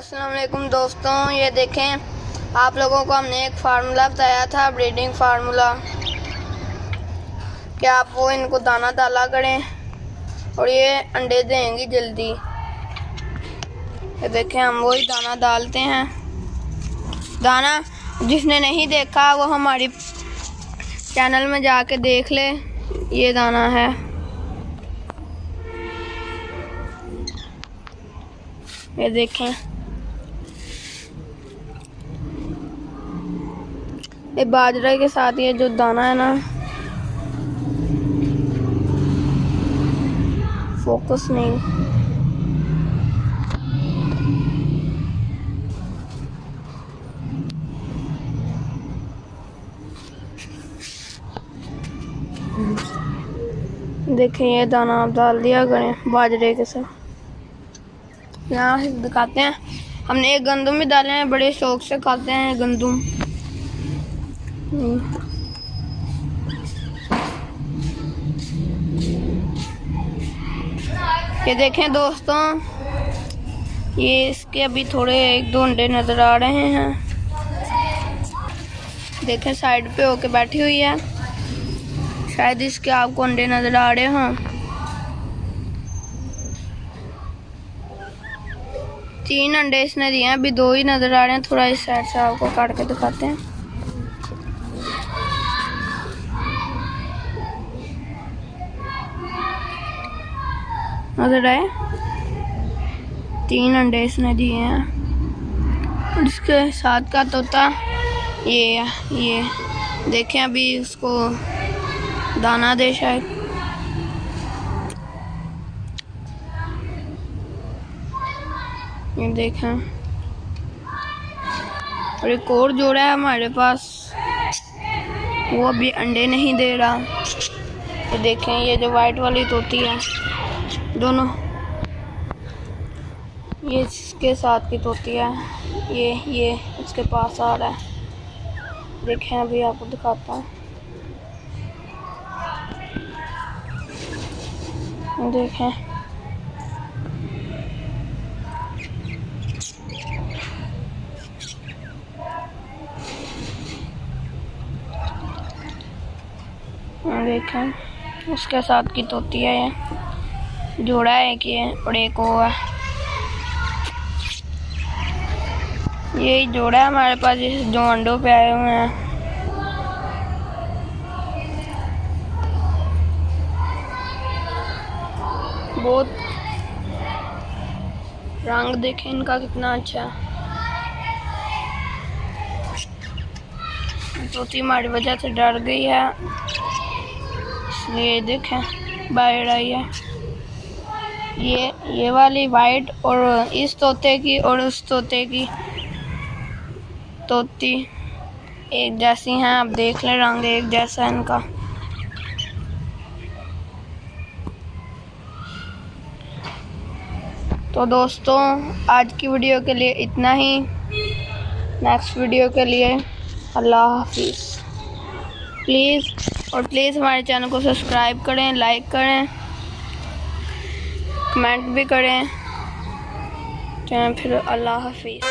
अस्सलाम वालेकुम दोस्तों, ये देखें आप लोगों को हमने एक फार्मूला बताया था, ब्रीडिंग फार्मूला, कि आप वो इनको दाना डाला करें और ये अंडे देंगी जल्दी। ये देखें हम वही दाना डालते हैं। दाना जिसने नहीं देखा वो हमारी चैनल में जाके देख ले, ये दाना है। ये देखें, ये बाजरा के साथ ये जो दाना है ना, फोकस नहीं, देखें ये दाना आप डाल दिया करें बाजरे के साथ। यहाँ से दिखाते हैं, हमने एक गंदुम भी डाले हैं, बड़े शौक से खाते हैं गंदुम। ये देखें दोस्तों, ये इसके अभी थोड़े एक दो अंडे नजर आ रहे हैं। देखें साइड पे होके बैठी हुई है, शायद इसके आपको अंडे नजर आ रहे हों। 3 अंडे इसने दिए हैं, अभी 2 ही नजर आ रहे हैं। थोड़ा इस साइड से आपको काट के दिखाते हैं। नजर आए, 3 अंडे इसने दिए हैं। और इसके साथ का तोता ये देखें, अभी उसको दाना दे शायद। ये देखें, और एक और जोड़ा है हमारे पास, वो अभी अंडे नहीं दे रहा। ये देखें, ये जो वाइट वाली तोती है, दोनों ये इसके साथ की तोती है, ये इसके पास आ रहा है। देखें अभी आपको दिखाता हूँ। देखें, देखें उसके साथ की तोती है, ये जोड़ा है कि और एक वो है। यही जोड़ा है हमारे पास जो अंडों पे आए हुए हैं। बहुत रंग देखें इनका कितना अच्छा है। तोती हमारी वजह से डर गई है, इसलिए देखें बाहर आई है। ये वाली वाइट और इस तोते की और उस तोते की तोती एक जैसी हैं। आप देख लें, रंग एक जैसा है इनका। तो दोस्तों आज की वीडियो के लिए इतना ही। नेक्स्ट वीडियो के लिए अल्लाह हाफिज़। प्लीज़ हमारे चैनल को सब्सक्राइब करें, लाइक करें, कमेंट भी करें। फिर अल्लाह हाफिज़।